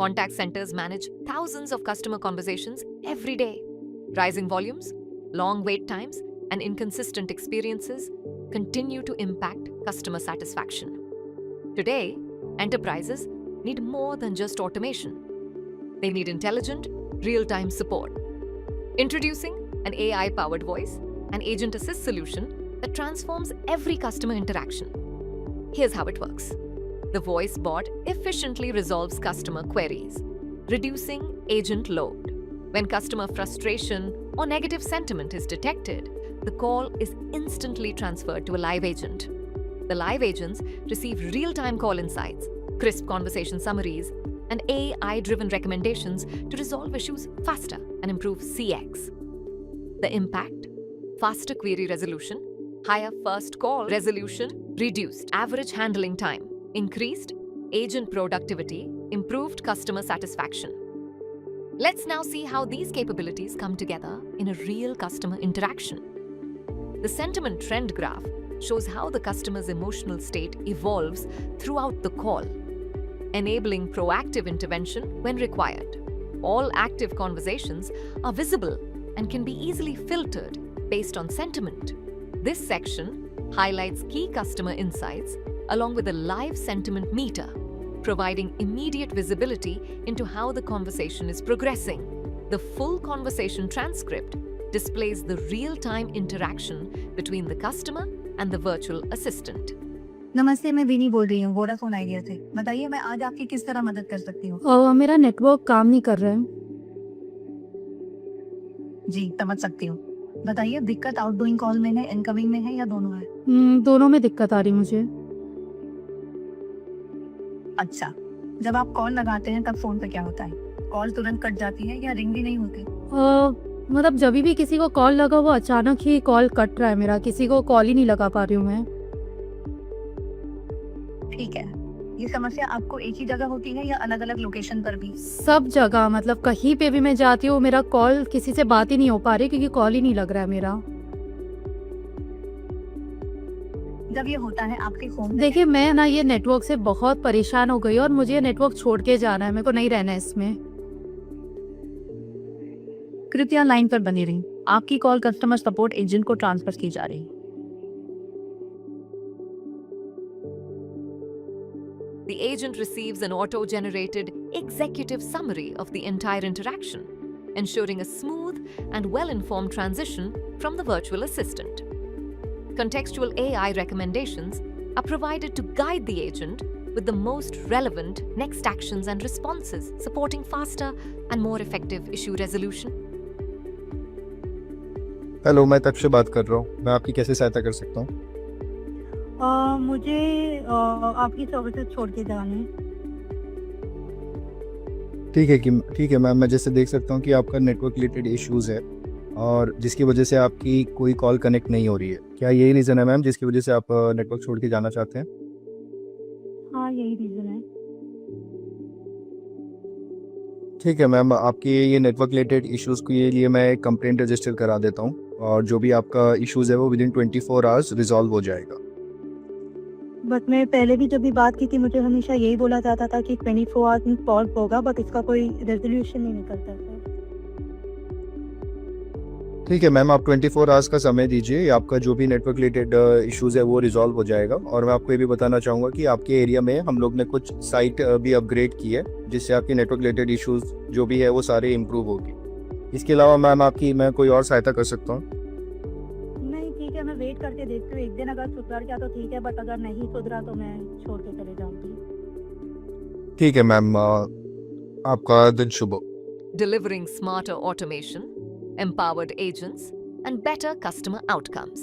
Contact centers manage thousands of customer conversations every day. Rising volumes, long wait times, and inconsistent experiences continue to impact customer satisfaction. Today, enterprises need more than just automation. They need intelligent, real-time support. Introducing an AI-powered voice and agent assist solution that transforms every customer interaction. Here's how it works. The voice bot efficiently resolves customer queries, reducing agent load. When customer frustration or negative sentiment is detected, the call is instantly transferred to a live agent. The live agents receive real-time call insights, crisp conversation summaries, and AI-driven recommendations to resolve issues faster and improve CX. The impact? Faster query resolution, higher first call resolution, reduced average handling time, increased agent productivity, improved customer satisfaction. Let's now see how these capabilities come together in a real customer interaction. The sentiment trend graph shows how the customer's emotional state evolves throughout the call, enabling proactive intervention when required. All active conversations are visible and can be easily filtered based on sentiment. This section highlights key customer insights along with a live sentiment meter, providing immediate visibility into how the conversation is progressing. The full conversation transcript displays the real-time interaction between the customer and the virtual assistant. नमस्ते, मैं विनी बोल रही हूँ Vodafone idea से। बताइए मैं आज आपकी किस तरह मदद कर सकती हूँ? मेरा नेटवर्क काम नहीं कर रहा है। जी समझ सकती हूँ। बताइए दिक्कत आउटगोइंग कॉल में है, इनकमिंग में है या दोनों है? दोनों में दिक्कत आ रही मुझे। अच्छा, जब आप कॉल लगाते हैं तब फोन पे क्या होता है? कॉल तुरंत कट जाती है या रिंग भी नहीं होती? मतलब जब भी किसी को कॉल लगा वो अचानक ही कॉल कट रहा है मेरा, किसी को कॉल ही नहीं लगा पा रही हूँ मैं। ठीक है, ये समस्या आपको एक ही जगह होती है या अलग अलग लोकेशन पर भी? सब जगह, मतलब कहीं पे भी मैं जाती हूँ मेरा कॉल, किसी से बात ही नहीं हो पा रही क्योंकि कॉल ही नहीं लग रहा है मेरा। जब ये होता है आपके फोन देखिए मैं ना ये नेटवर्क से बहुत परेशान हो गई और मुझे ये नेटवर्क छोड़ के जाना है, मेरे को नहीं रहना है इसमें। कृपया लाइन पर बनी रही। आपकी कॉल कस्टमर सपोर्ट एजेंट को ट्रांसफर की जा रही है। The agent receives an auto-generated executive summary of the entire interaction, ensuring a smooth and well-informed transition from the virtual assistant. Contextual AI recommendations are provided to guide the agent with the most relevant next actions and responses, supporting faster and more effective issue resolution. Hello, मैं तब से बात कर रहा हूँ। मैं आपकी कैसे सहायता कर सकता हूँ? मुझे आपकी सर्विसेज छोड़ के जानी है। ठीक है मैम, मैं जैसे देख सकता हूँ कि आपका नेटवर्क रिलेटेड इश्यूज़ है और जिसकी वजह से आपकी कोई कॉल कनेक्ट नहीं हो रही है। क्या यही रीज़न है मैम जिसकी वजह से आप नेटवर्क छोड़ के जाना चाहते हैं? हाँ, यही रीज़न है। ठीक है मैम, आपके ये नेटवर्क रिलेटेड इश्यूज़ के लिए मैं एक कंप्लेंट रजिस्टर करा देता हूँ और जो भी आपका इश्यूज़ है वो विदिन 24 आवर्स रिजॉल्व हो जाएगा। बट मैं पहले भी जब भी बात की थी मुझे हमेशा यही बोला जाता था कि 24 आवर्स में सॉल्व होगा, बट इसका कोई रेजोल्यूशन नहीं निकलता सर। ठीक है मैम, आप 24 आवर्स का समय दीजिए, आपका जो भी नेटवर्क रिलेटेड इश्यूज़ है वो रिजॉल्व हो जाएगा। और मैं आपको ये भी बताना चाहूँगा कि आपके एरिया में हम लोग ने कुछ साइट भी अपग्रेड की है जिससे आपकी नेटवर्क रिलेटेड इश्यूज़ जो भी है वो सारे इम्प्रूव होगी। इसके अलावा मैम मैं कोई और सहायता कर सकता हूँ? नहीं, ठीक है, मैं वेट करके देखती हूँ। एक दिन अगर सुधर गया तो ठीक है, बट अगर नहीं सुधरा तो मैं छोड़ के चले जाऊँगी। ठीक है मैम, आपका दिन शुभ हो। Delivering smarter automation, empowered agents, and better customer outcomes.